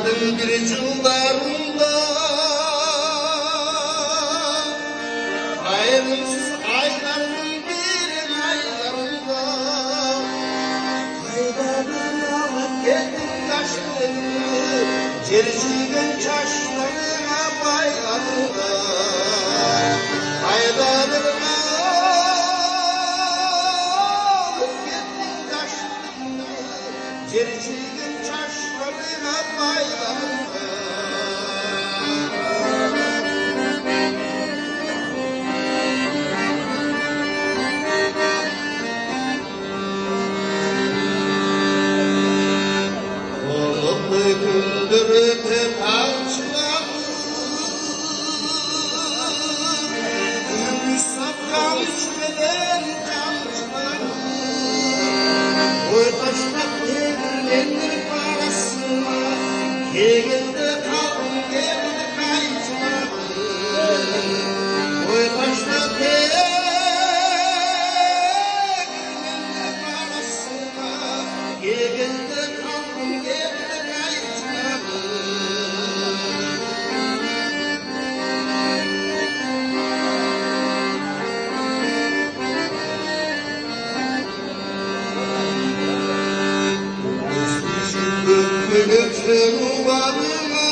Yılların bir yıllarında ayrımsız ayların bir aylarında kaydarına geldim taşlarını Cercigen çaşlarına baylarına kaydarına geldim taşlarını Cercigen çaşlarına baylarına güldürüp ağaçları gümüş sakal içmeden kamçıları oy taşlak devrilendir parasına geldi kalın geldi kayıcıları oy taşlak devrilendir parasına geldi kalın geldi Gökten uvarına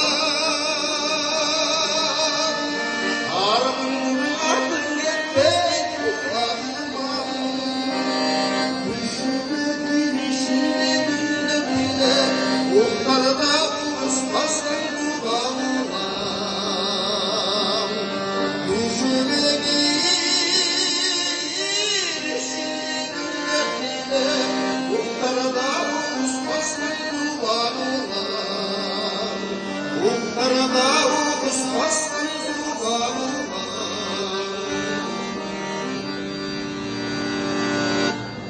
Armın ardın yetmeyip uvarına Düşündüğün işini bile bile Onlarda uğraşmasın kulağına Düşündüğün işini bile bile Onlarda uğraşmasın kulağına Karada